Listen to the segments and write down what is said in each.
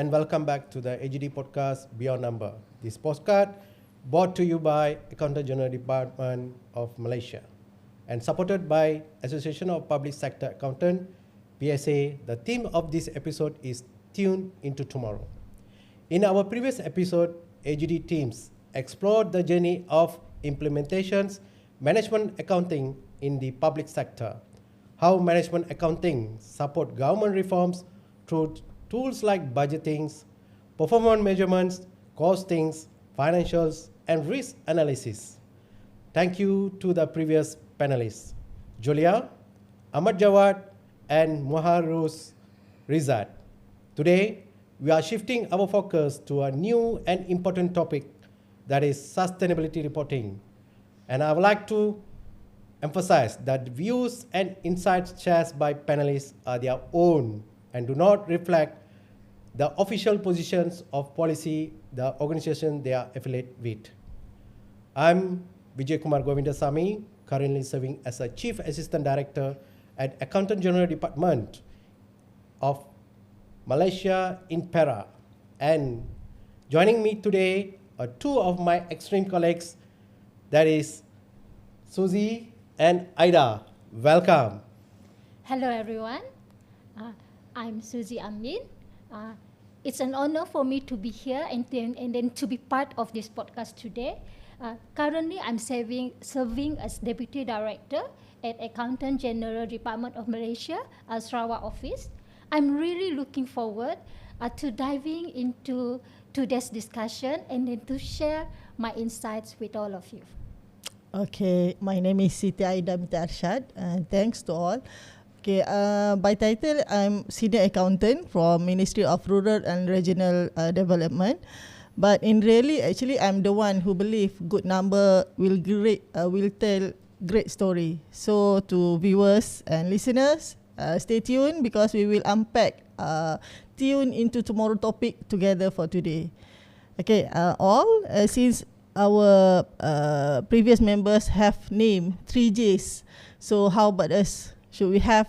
and welcome back to the AGD podcast Beyond Number. This postcard brought to you by Accountant General Department of Malaysia and supported by Association of Public Sector Accountant, PSA. The theme of this episode is Tune into Tomorrow. In our previous episode, AGD teams explored the journey of implementations, management accounting in the public sector, how management accounting support government reforms through tools like budgeting, performance measurements, costings, financials, and risk analysis. Thank you to the previous panelists, Julia, Ahmad Jawad, and Muharrus Rizad. Today, we are shifting our focus to a new and important topic, that is sustainability reporting. And I would like to emphasize that views and insights shared by panelists are their own and do not reflect the official positions of policy, the organization they are affiliated with. I'm Vijay Kumar Govindasamy, currently serving as a Chief Assistant Director at Accountant General Department of Malaysia in Perak. And joining me today are two of my extreme colleagues, that is Suzy and Aida. Welcome. Hello everyone, I'm Suzy Amin. It's an honor for me to be here and then to be part of this podcast today. Currently, I'm serving as Deputy Director at Accountant General Department of Malaysia, Sarawak office. I'm really looking forward to diving into today's discussion and then to share my insights with all of you. Okay, my name is Siti Agd Numb3R5 and thanks to all. Okay, by title, I'm Senior Accountant from Ministry of Rural and Regional Development. But in really, actually, I'm the one who believe good number will tell great story. So to viewers and listeners, stay tuned because we will unpack tune into tomorrow topic together for today. Okay, since our previous members have named 3Js, so how about us? Should we have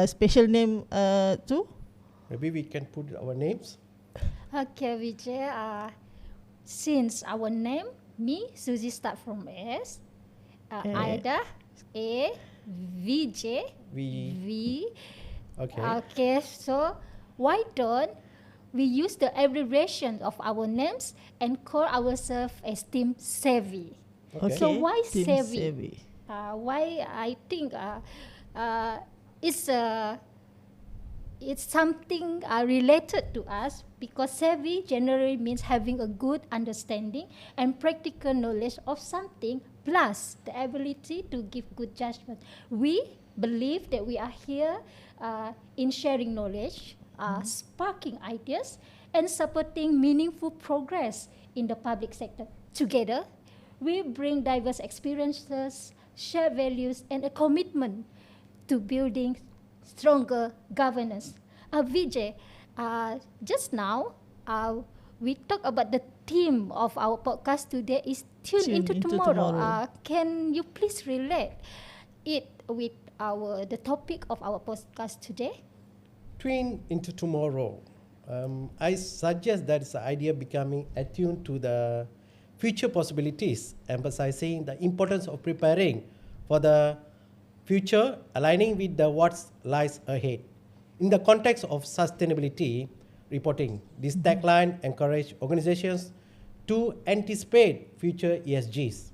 special name too? Maybe we can put our names. Okay, Vijay. Since our name, me, Suzy start from S, Aida, A, Vijay, V. Okay. Okay, so why don't we use the abbreviation of our names and call ourselves as Team Savvy? Okay. So why Team Savvy? Why I think it's something related to us because savvy generally means having a good understanding and practical knowledge of something plus the ability to give good judgment. We believe that we are here in sharing knowledge, sparking ideas, and supporting meaningful progress in the public sector. Together, we bring diverse experiences, shared values, and a commitment to building stronger governance. Vijay, just now we talked about the theme of our podcast today is Tune into Tomorrow. Can you please relate it with the topic of our podcast today? Tune into Tomorrow. I suggest that it's the idea becoming attuned to the future possibilities, emphasizing the importance of preparing for the future, aligning with the what lies ahead. In the context of sustainability reporting, this tagline encourages organizations to anticipate future ESGs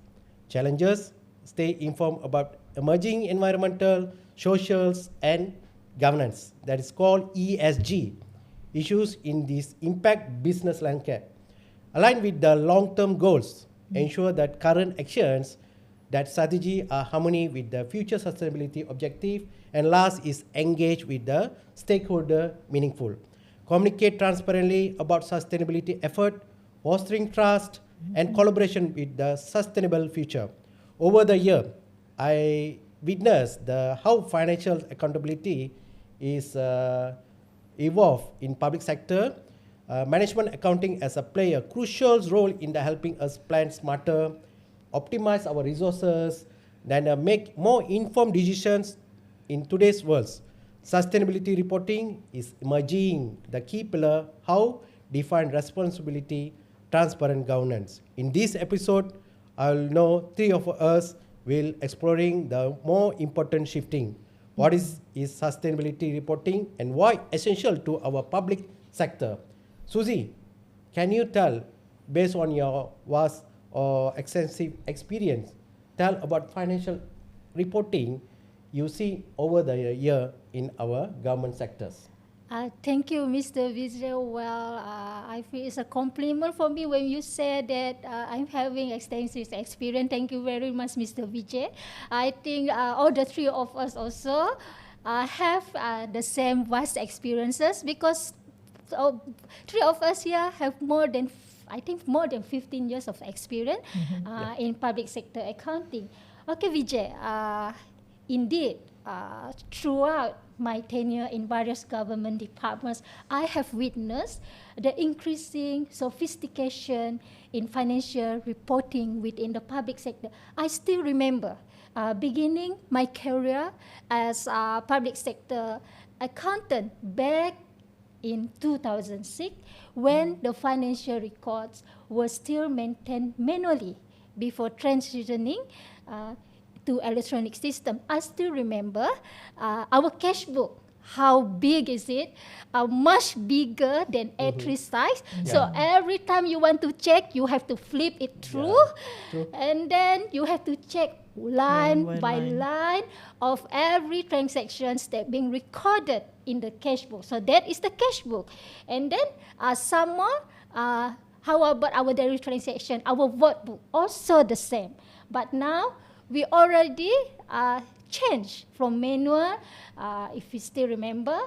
challenges, stay informed about emerging environmental, social, and governance, that is called ESG, issues in this impact business landscape, align with the long-term goals, ensure that current actions that strategy are harmony with the future sustainability objective, and last is engage with the stakeholder meaningful. Communicate transparently about sustainability effort, fostering trust and collaboration with the sustainable future. Over the year, I witnessed how financial accountability is evolved in public sector. Management accounting as play a crucial role in the helping us plan smarter, optimize our resources, then make more informed decisions in today's world. sustainability reporting is emerging the key pillar, how define responsibility, transparent governance. In this episode, I'll know three of us will exploring the more important shifting. What is sustainability reporting and why essential to our public sector? Susie, can you tell, based on your vast or extensive experience, tell about financial reporting you see over the year in our government sectors? Thank you, Mr. Vijay. Well, I feel it's a compliment for me when you said that I'm having extensive experience. Thank you very much, Mr. Vijay. I think all the three of us also have the same vast experiences because three of us here have more than 15 years of experience in public sector accounting. Okay, Vijay, indeed, throughout my tenure in various government departments, I have witnessed the increasing sophistication in financial reporting within the public sector. I still remember beginning my career as a public sector accountant back in 2006 when the financial records were still maintained manually before transitioning to electronic system. I still remember our cash book. How big is it? Much bigger than A3 size. Yeah. So every time you want to check, you have to flip it through, and then you have to check line by line of every transactions that being recorded in the cash book. So that is the cash book. And then some more, how about our daily transaction? Our workbook also the same. But now we already changed from manual. If you still remember,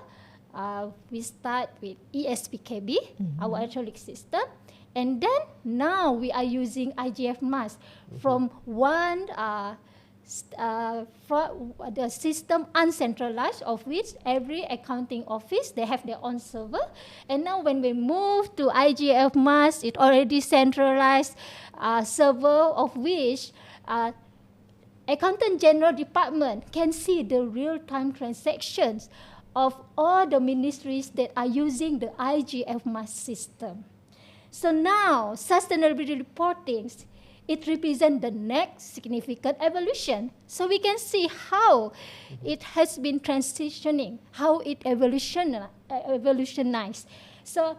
we start with ESPKB, our electronic system. And then now we are using IGF mass from one the system uncentralized, of which every accounting office, they have their own server. And now when we move to IGF mass, it already centralized server, of which Accountant General Department can see the real-time transactions of all the ministries that are using the IGF mass system. So now, sustainability reporting, it represents the next significant evolution. So we can see how it has been transitioning, how it evolutionized. So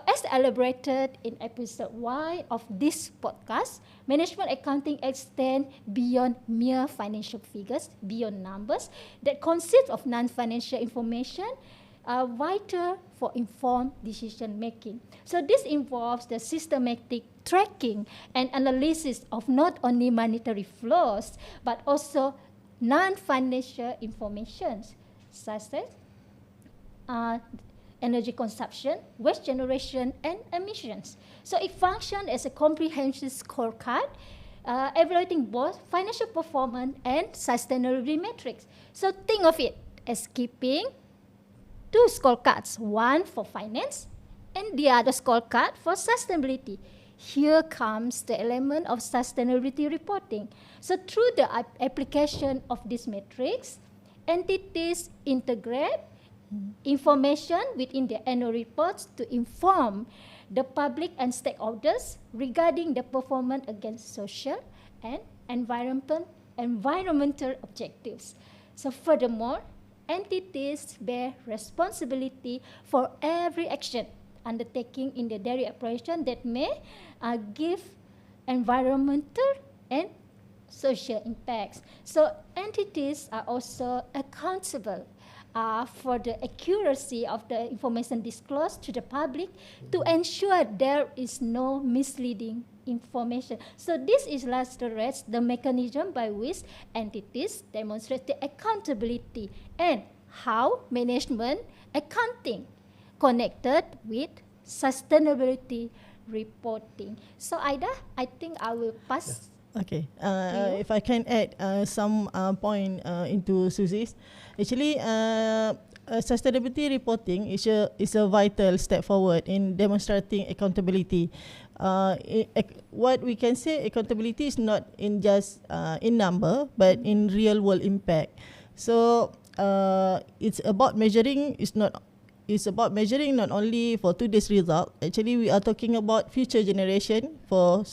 as elaborated in episode 1 of this podcast, management accounting extends beyond mere financial figures, beyond numbers, that consist of non-financial information, vital for informed decision making. So this involves the systematic tracking and analysis of not only monetary flows, but also non-financial information, such as energy consumption, waste generation, and emissions. So it functions as a comprehensive scorecard, evaluating both financial performance and sustainability metrics. So think of it as keeping two scorecards, one for finance and the other scorecard for sustainability. Here comes the element of sustainability reporting. So through the application of these metrics, entities integrate information within the annual reports to inform the public and stakeholders regarding the performance against social and environmental objectives. So furthermore, entities bear responsibility for every action undertaking in the daily operation that may give environmental and social impacts. So entities are also accountable for the accuracy of the information disclosed to the public to ensure there is no misleading information. So this illustrates the mechanism by which entities demonstrate the accountability and how management accounting connected with sustainability reporting. So Aida, I think I will pass. Okay, if I can add some point into Susie's. Actually, sustainability reporting is a vital step forward in demonstrating accountability. What we can say, accountability is not in just in number, but in real world impact. So it's about measuring. It's about measuring not only for today's result. Actually, we are talking about future generation for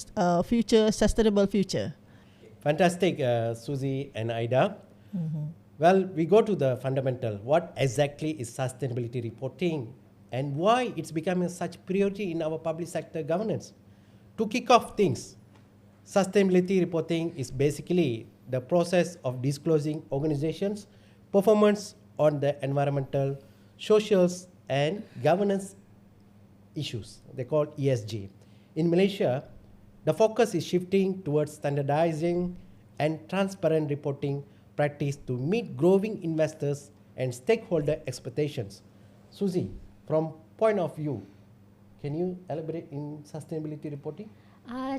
future sustainable future. Fantastic, Susie and Aida. Well, we go to the fundamental. What exactly is sustainability reporting and why it's becoming such priority in our public sector governance? To kick off things, sustainability reporting is basically the process of disclosing organizations' performance on the environmental, social, and governance issues. They call ESG. In Malaysia, the focus is shifting towards standardizing and transparent reporting practice to meet growing investors and stakeholder expectations. Susie, from point of view, can you elaborate in sustainability reporting?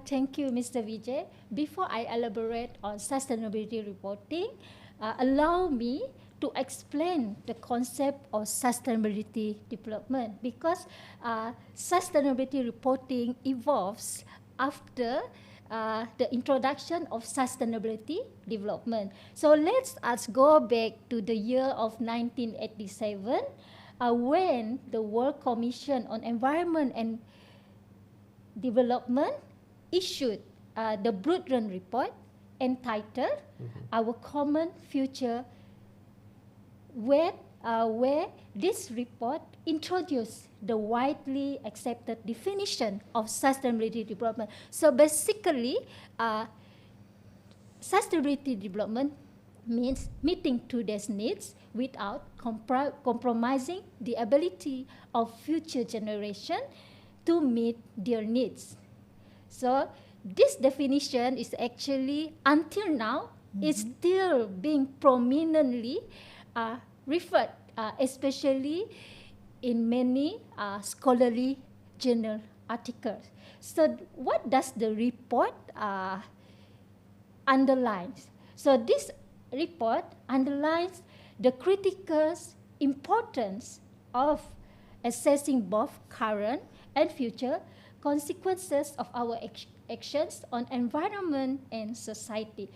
Thank you, Mr. Vijay. Before I elaborate on sustainability reporting, allow me to explain the concept of sustainability development, because sustainability reporting evolves after the introduction of sustainability development. So let us go back to the year of 1987 when the World Commission on Environment and Development issued the Brundtland Report entitled Our Common Future, where this report introduced the widely accepted definition of sustainability development. So basically, sustainability development means meeting today's needs without compromising the ability of future generation to meet their needs. So this definition is actually, until now, is still being prominently referred, especially in many scholarly journal articles. So what does the report underlines? So this report underlines the critical importance of assessing both current and future consequences of our actions on environment and society.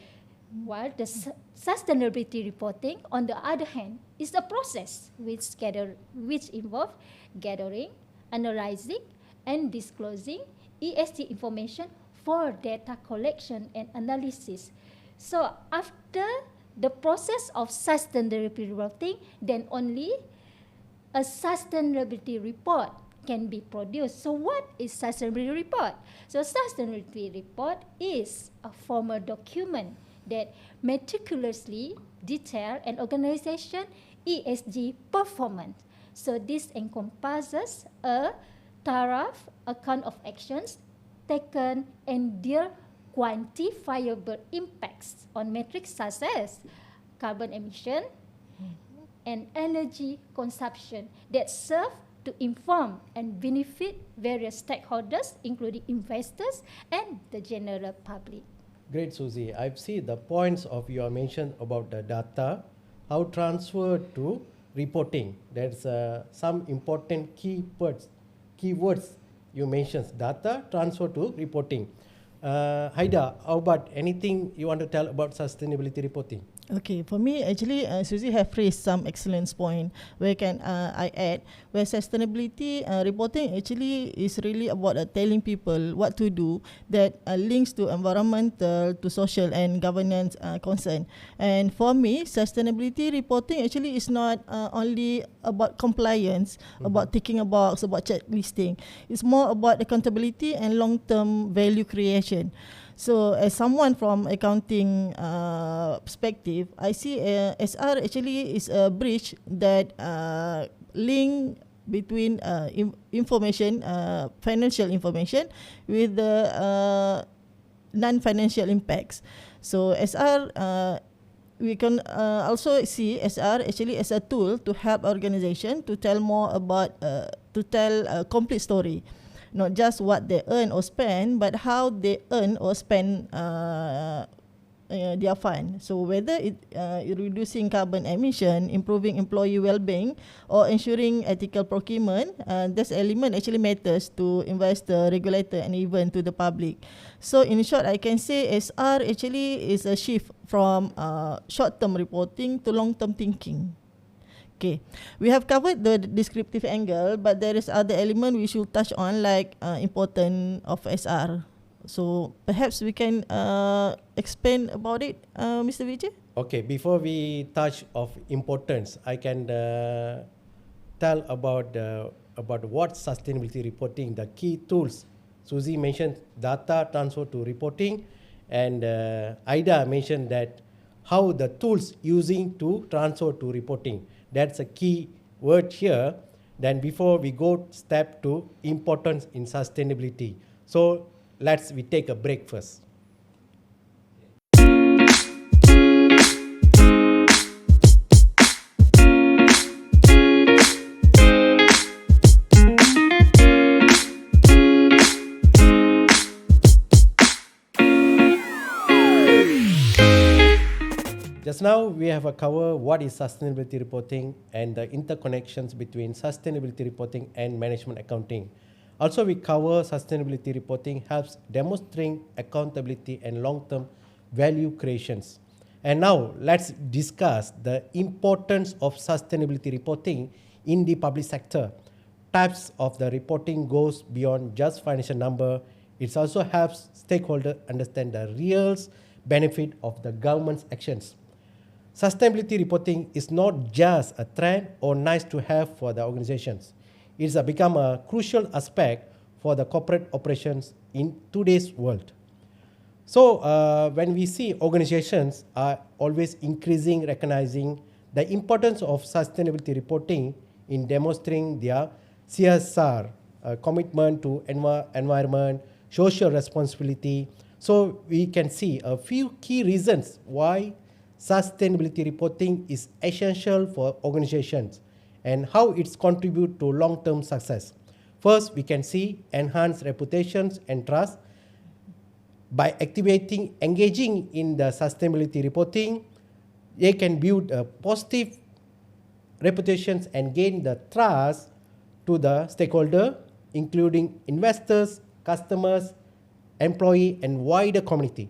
While the sustainability reporting, on the other hand, is a process which involves gathering, analyzing, and disclosing ESG information for data collection and analysis. So after the process of sustainability reporting, then only a sustainability report can be produced. So what is sustainability report? So sustainability report is a formal document that meticulously detail an organization ESG performance. So this encompasses a thorough account of actions taken and their quantifiable impacts on metrics such as carbon emission and energy consumption that serve to inform and benefit various stakeholders, including investors and the general public. Great, Susie. I've seen the points of your mention about the data, how transferred to reporting. There's some important keywords you mentioned. Data transfer to reporting. Haida, how about anything you want to tell about sustainability reporting? Okay, for me, actually, Susie have raised some excellent point where can I add, where sustainability reporting actually is really about telling people what to do that links to environmental, to social and governance concern. And for me, sustainability reporting actually is not only about compliance, about ticking a box, about checklisting. It's more about accountability and long-term value creation. So as someone from accounting perspective, I see SR actually is a bridge that link between information, financial information with the non-financial impacts. So SR, we can also see SR actually as a tool to help organization to tell more about, to tell a complete story. Not just what they earn or spend, but how they earn or spend their fund. So whether it reducing carbon emission, improving employee well-being, or ensuring ethical procurement, this element actually matters to investor, regulator, and even to the public. So in short, I can say SR actually is a shift from short-term reporting to long-term thinking. Okay, we have covered the descriptive angle, but there is other element we should touch on, like important of SR. So perhaps we can expand about it, Mr. Vijay. Okay, before we touch of importance, I can tell about what sustainability reporting, the key tools. Suzy mentioned data transfer to reporting, and Ida mentioned that how the tools using to transfer to reporting. That's a key word here. Then before we go step to importance in sustainability. So we take a break first. Just now we have a cover what is sustainability reporting and the interconnections between sustainability reporting and management accounting. Also we cover sustainability reporting helps demonstrating accountability and long-term value creations. And now let's discuss the importance of sustainability reporting in the public sector. Types of the reporting goes beyond just financial number. It also helps stakeholders understand the real benefit of the government's actions. Sustainability reporting is not just a trend or nice to have for the organizations. It's become a crucial aspect for the corporate operations in today's world. So when we see organizations are always increasing, recognizing the importance of sustainability reporting in demonstrating their CSR commitment to environment, social responsibility. So we can see a few key reasons why sustainability reporting is essential for organizations and how it's contribute to long-term success. First, we can see enhanced reputations and trust. By engaging in the sustainability reporting, they can build a positive reputations and gain the trust to the stakeholder, including investors, customers, employee, and wider community.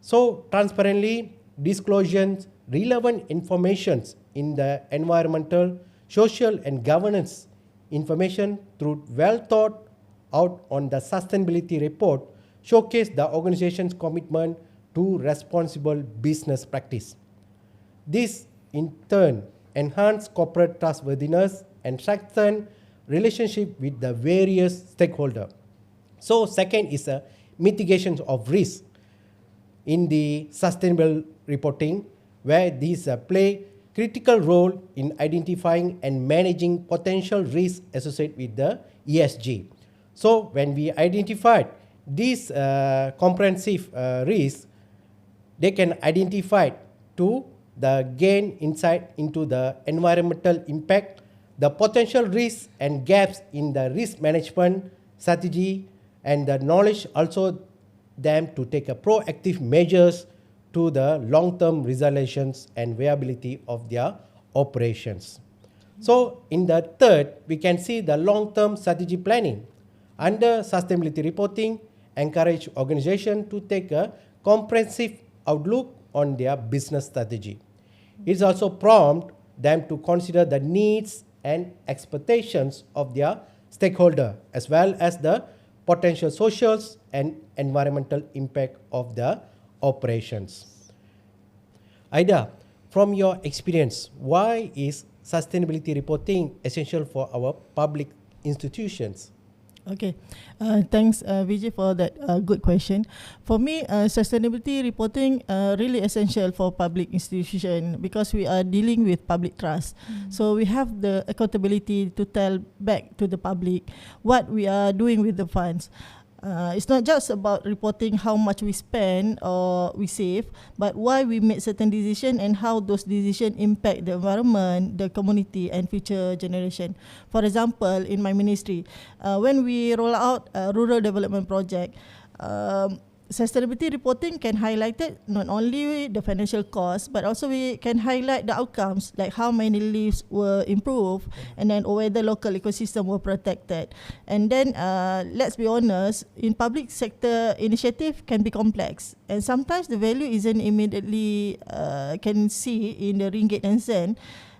So transparently, disclosures, relevant informations in the environmental, social, and governance information through well thought out on the sustainability report showcase the organization's commitment to responsible business practice. This, in turn, enhance corporate trustworthiness and strengthen relationship with the various stakeholders. So, second is a mitigation of risk in the sustainable reporting, where these play critical role in identifying and managing potential risks associated with the ESG. So when we identified these comprehensive risks, they can identify to the gain insight into the environmental impact, the potential risks and gaps in the risk management strategy, and the knowledge also them to take a proactive measures to the long-term resilience and viability of their operations. So in the third, we can see the long-term strategy planning. Under sustainability reporting, encourage organization to take a comprehensive outlook on their business strategy. It also prompt them to consider the needs and expectations of their stakeholder, as well as the potential social and environmental impact of the operations. Ida, from your experience, why is sustainability reporting essential for our public institutions? Okay, thanks Vijay for that good question. For me, sustainability reporting really essential for public institution because we are dealing with public trust. So we have the accountability to tell back to the public what we are doing with the funds. It's not just about reporting how much we spend or we save, but why we make certain decisions and how those decisions impact the environment, the community, and future generation. For example, in my ministry, when we roll out a rural development project, sustainability reporting can highlight it, not only the financial cost, but also we can highlight the outcomes, like how many lives were improved and then whether local ecosystem were protected. And then let's be honest, in public sector initiative can be complex, and sometimes the value isn't immediately can see in the ringgit and cent.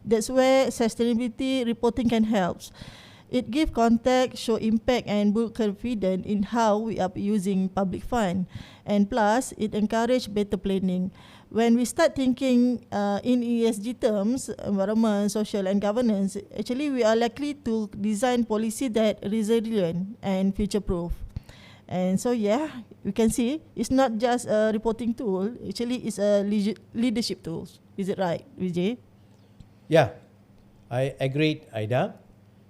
That's where sustainability reporting can help. It gives context, show impact and build confidence in how we are using public fund. And plus, it encourages better planning. When we start thinking in ESG terms, environment, social and governance, actually we are likely to design policy that resilient and future-proof. And so yeah, you can see it's not just a reporting tool, actually it's a leadership tool. Is it right, Vijay? Yeah, I agreed, Aida.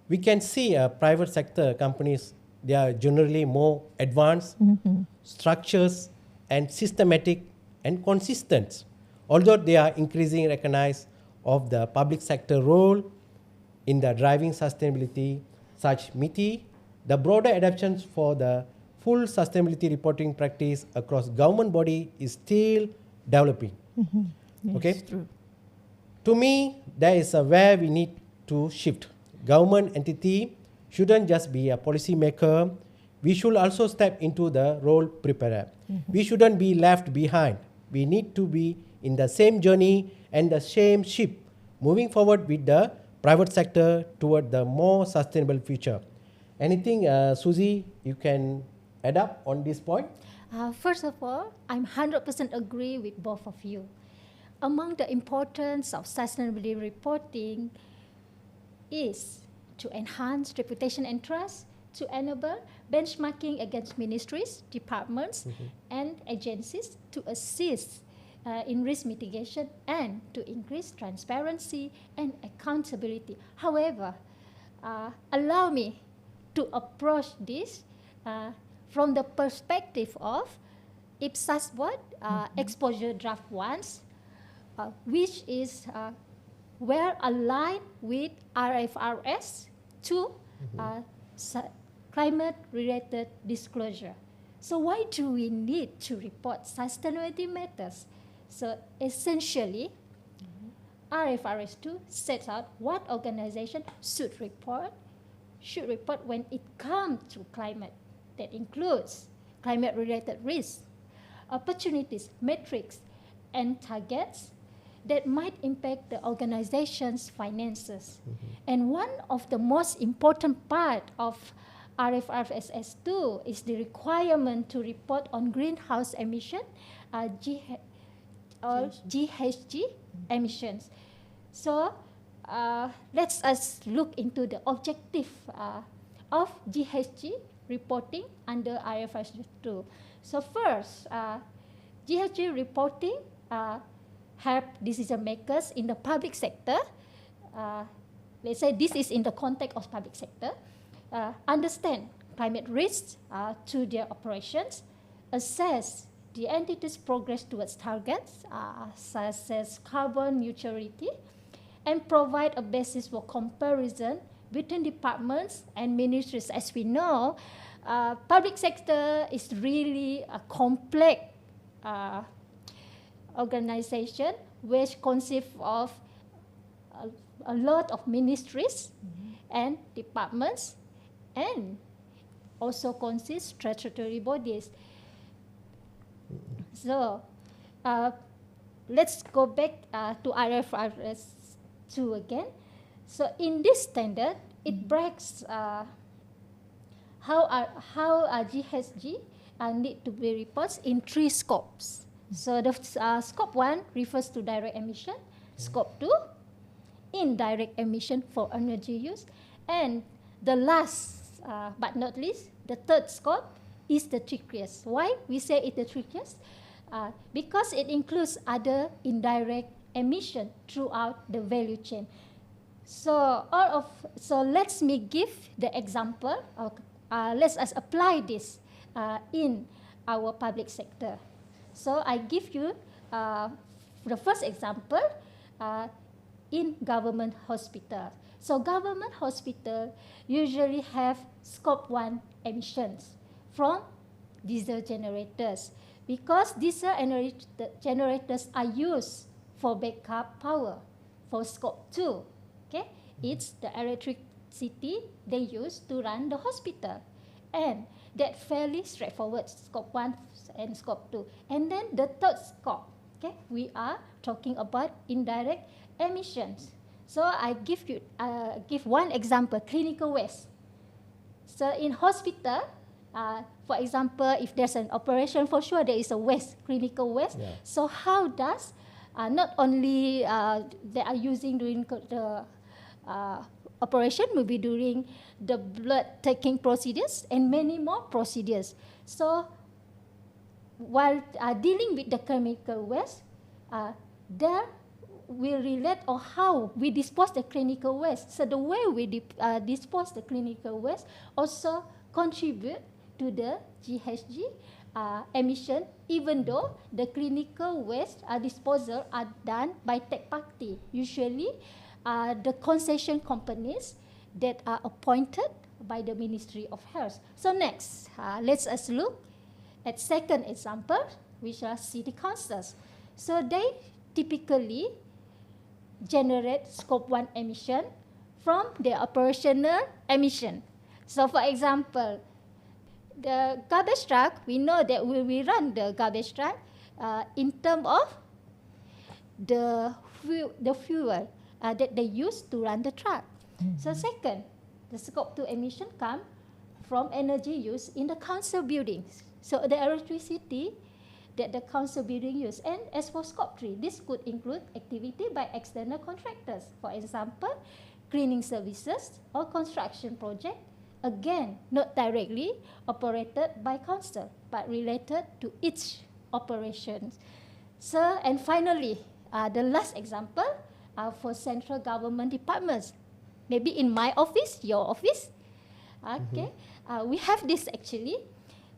We can see private sector companies, they are generally more advanced, structures and systematic and consistent. Although they are increasingly recognized of the public sector role in the driving sustainability, such MITI, the broader adoptions for the full sustainability reporting practice across government body is still developing. Yes, Okay. true. To me, that is where we need to shift. Government entity shouldn't just be a policy maker. We should also step into the role preparer. We shouldn't be left behind. We need to be in the same journey and the same ship, moving forward with the private sector toward the more sustainable future. Anything, Susie, you can add up on this point? First of all, I'm 100% agree with both of you. Among the importance of sustainability reporting is to enhance reputation and trust, to enable benchmarking against ministries, departments, and agencies, to assist in risk mitigation, and to increase transparency and accountability. However, allow me to approach this from the perspective of IPSAS board exposure draft 1, which is well aligned with RFRS 2 climate-related disclosure. So why do we need to report sustainability matters? So essentially, RFRS 2 sets out what organization should report when it comes to climate. That includes climate-related risks, opportunities, metrics, and targets that might impact the organization's finances. And one of the most important part of RFRS 2 is the requirement to report on greenhouse emission, GHG emissions. So let's us look into the objective of GHG reporting under RFRS 2. So first, GHG reporting help decision makers in the public sector, let's say this is in the context of public sector, understand climate risks to their operations, assess the entity's progress towards targets, such as carbon neutrality, and provide a basis for comparison between departments and ministries. As we know, public sector is really a complex organization which consists of a lot of ministries and departments, and also consists statutory bodies. So let's go back to RFRS 2 again. So in this standard, it breaks how GHG need to be reported in 3 scopes. So the scope 1 refers to direct emission, scope 2, indirect emission for energy use, and the last but not least, the third scope is the trickiest. Why we say it the trickiest? Because it includes other indirect emission throughout the value chain. So let me give the example. Let's us apply this in our public sector. So I give you the first example in government hospital. So government hospital usually have scope 1 emissions from diesel generators, because diesel generators are used for backup power. For scope 2, okay, it's the electricity they use to run the hospital, and that fairly straightforward, scope 1 and scope 2. And then the third scope, okay, we are talking about indirect emissions. So I give one example, clinical waste. So in hospital, for example, if there's an operation, for sure there is a waste, clinical waste. Yeah. So how does, not only they are using during the operation, maybe during the blood taking procedures and many more procedures. So while dealing with the chemical waste, there we relate on how we dispose the clinical waste. So the way we dispose the clinical waste also contribute to the GHG emission, even though the clinical waste disposal are done by third party. Usually, the concession companies that are appointed by the Ministry of Health. So next, let's us look at second example, which are city councils. So they typically generate scope 1 emission from their operational emission. So for example, the garbage truck, we know that we run the garbage truck in terms of the fuel that they use to run the truck. So second, the scope 2 emission come from energy use in the council buildings. So the electricity that the council building use. And as for scope 3, this could include activity by external contractors. For example, cleaning services or construction project, again, not directly operated by council, but related to each operation. So, and finally, the last example for central government departments. Maybe in my office, your office. Okay, we have this actually.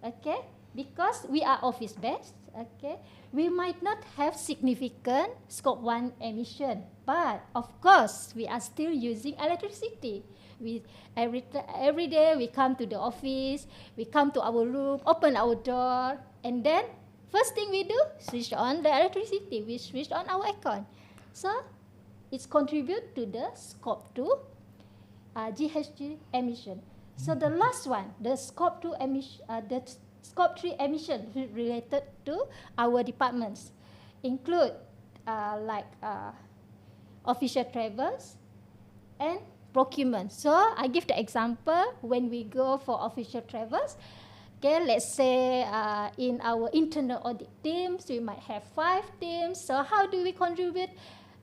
Okay, because we are office based. Okay, we might not have significant scope 1 emission, but of course we are still using electricity. We every day we come to the office, we come to our room, open our door, and then first thing we do, switch on the electricity. We switch on our aircon. So it's contribute to the scope 2 GHG emission. So the last one, the scope 2 emission, the scope 3 emission related to our departments include official travels and procurement. So I give the example when we go for official travels. Okay, let's say in our internal audit teams, we might have 5 teams. So how do we contribute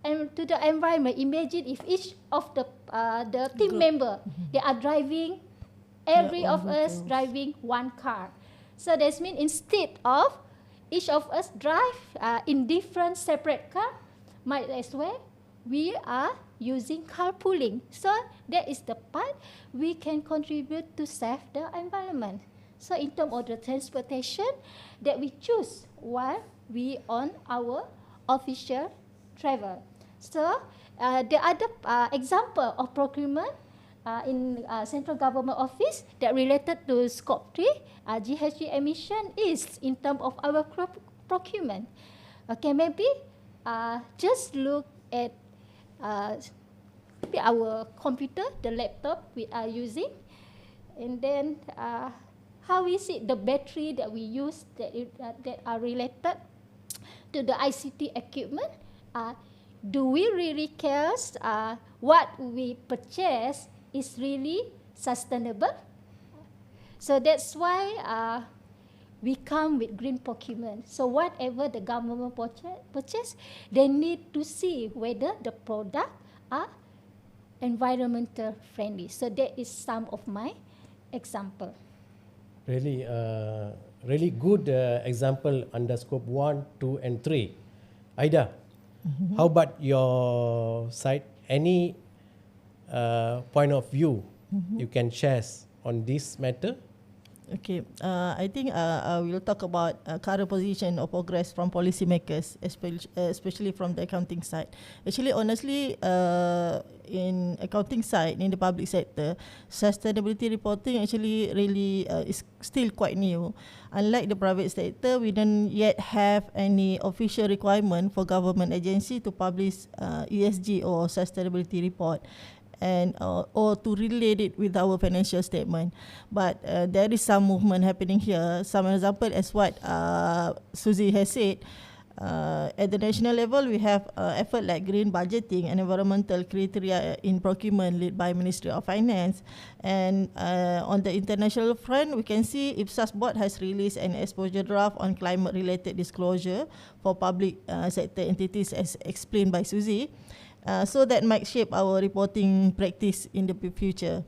to the environment? Imagine if each of the team member, they are driving, every of us driving one car. So that means instead of each of us drive in different separate car, might as well we are using carpooling. So that is the part we can contribute to save the environment. So in terms of the transportation that we choose while we on our official travel. So the other example of procurement in central government office that related to scope 3 GHG emission is in terms of our procurement. Okay, maybe just look at our computer, the laptop we are using, and then how is it the battery that we use that are related to the ICT equipment? Do we really care what we purchase is really sustainable? So that's why we come with green procurement. So whatever the government purchase, they need to see whether the product are environmental friendly. So that is some of my example. Really good example under scope 1, 2 and 3. Aida, how about your side? Any point of view you can share on this matter? Okay, I think I will talk about current position or progress from policymakers, especially from the accounting side. Actually, honestly, in accounting side, in the public sector, sustainability reporting actually really is still quite new. Unlike the private sector, we don't yet have any official requirement for government agency to publish ESG or sustainability report, and or to relate it with our financial statement. But there is some movement happening here. Some example as what Suzy has said, At the national level, we have effort like green budgeting and environmental criteria in procurement led by Ministry of Finance. And on the international front, we can see IPSAS board has released an exposure draft on climate-related disclosure for public sector entities, as explained by Suzy. So that might shape our reporting practice in the future.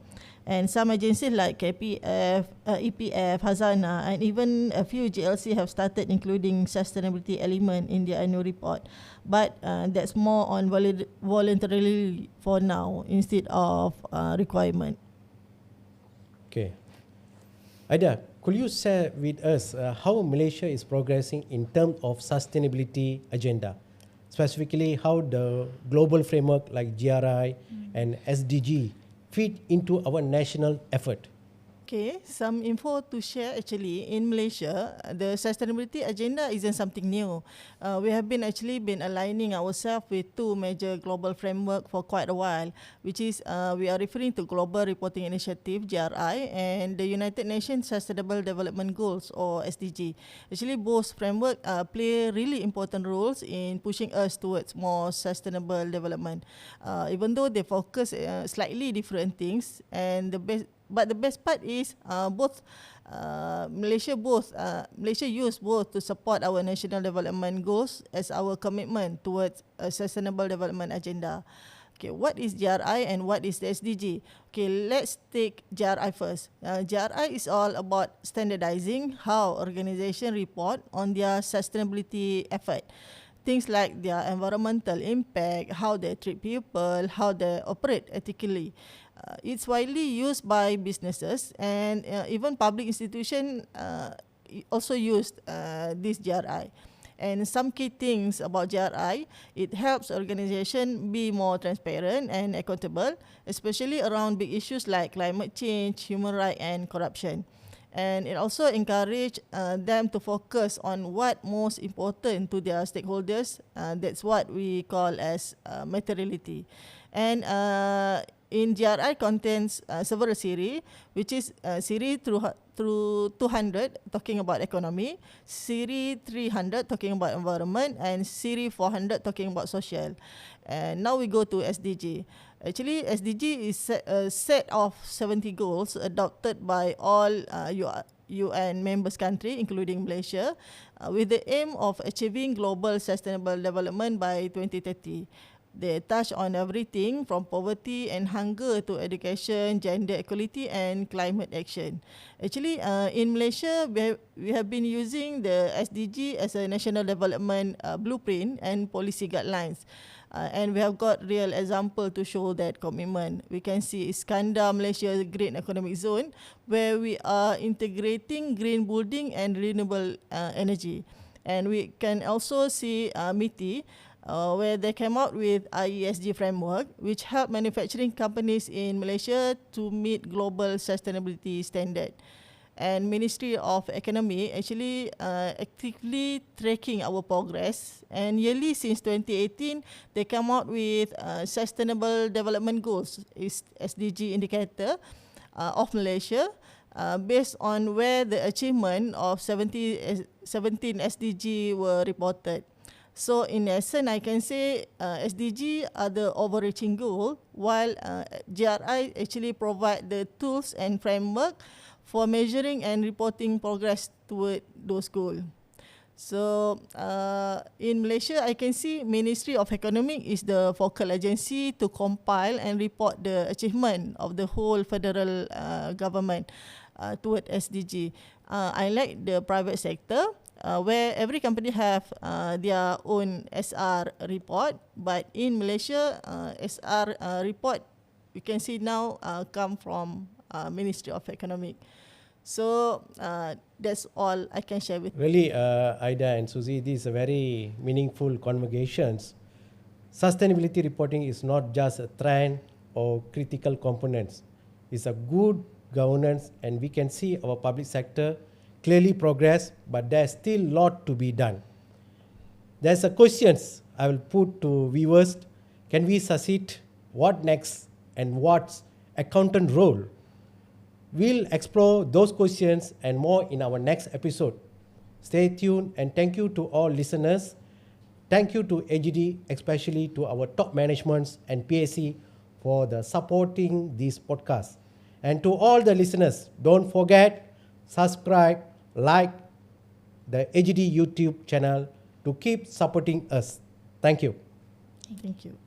And some agencies like KPF, EPF, Hazana, and even a few GLC have started including sustainability element in their annual report. But that's more on voluntarily for now instead of requirement. Okay. Aida, could you share with us how Malaysia is progressing in terms of sustainability agenda? Specifically, how the global framework like GRI and SDG fit into our national effort? Okay, some info to share actually. In Malaysia, the sustainability agenda isn't something new. We have been aligning ourselves with two major global framework for quite a while, which is we are referring to Global Reporting Initiative, GRI, and the United Nations Sustainable Development Goals, or SDG. Actually, both framework play really important roles in pushing us towards more sustainable development. Even though they focus slightly different things, and the best part is Malaysia use both to support our national development goals as our commitment towards a sustainable development agenda. Okay, what is GRI and what is the SDG? Okay, let's take GRI first. GRI is all about standardizing how organizations report on their sustainability effort. Things like their environmental impact, how they treat people, how they operate ethically. It's widely used by businesses, and even public institutions also used this GRI. And some key things about GRI, it helps organization be more transparent and accountable, especially around big issues like climate change, human rights, and corruption. And it also encourage them to focus on what most important to their stakeholders. That's what we call as materiality. And in GRI contains several series, which is series through 200 talking about economy, series 300 talking about environment, and series 400 talking about social. And now we go to SDG. Actually, SDG is a set of 70 goals adopted by all UN members country, including Malaysia, with the aim of achieving global sustainable development by 2030. They touch on everything from poverty and hunger to education, gender equality, and climate action. Actually, in Malaysia, we have been using the SDG as a national development blueprint and policy guidelines. And we have got real example to show that commitment. We can see Iskandar, Malaysia Green Economic Zone, where we are integrating green building and renewable energy. And we can also see MITI, where they came out with ESG framework, which help manufacturing companies in Malaysia to meet global sustainability standard. And Ministry of Economy actually actively tracking our progress. And yearly since 2018, they come out with Sustainable Development Goals, is SDG indicator of Malaysia, based on where the achievement of 17 SDG were reported. So in essence, I can say SDG are the overreaching goal, while GRI actually provide the tools and framework for measuring and reporting progress toward those goals. So in Malaysia, I can see Ministry of Economic is the focal agency to compile and report the achievement of the whole federal government toward SDG. Unlike the private sector, where every company have their own SR report, but in Malaysia, SR report you can see now come from Ministry of Economic. So that's all I can share with you. Really, Aida and Suzy, these are very meaningful conversations. Sustainability reporting is not just a trend or critical components. It's a good governance, and we can see our public sector clearly progress, but there's still a lot to be done. There's a questions I will put to viewers. Can we succeed? What next? And what's accountant role? We'll explore those questions and more in our next episode. Stay tuned, and thank you to all listeners. Thank you to AGD, especially to our top managements and PAC for the supporting this podcast. And to all the listeners, don't forget, subscribe, like the AGD YouTube channel to keep supporting us. Thank you. Thank you.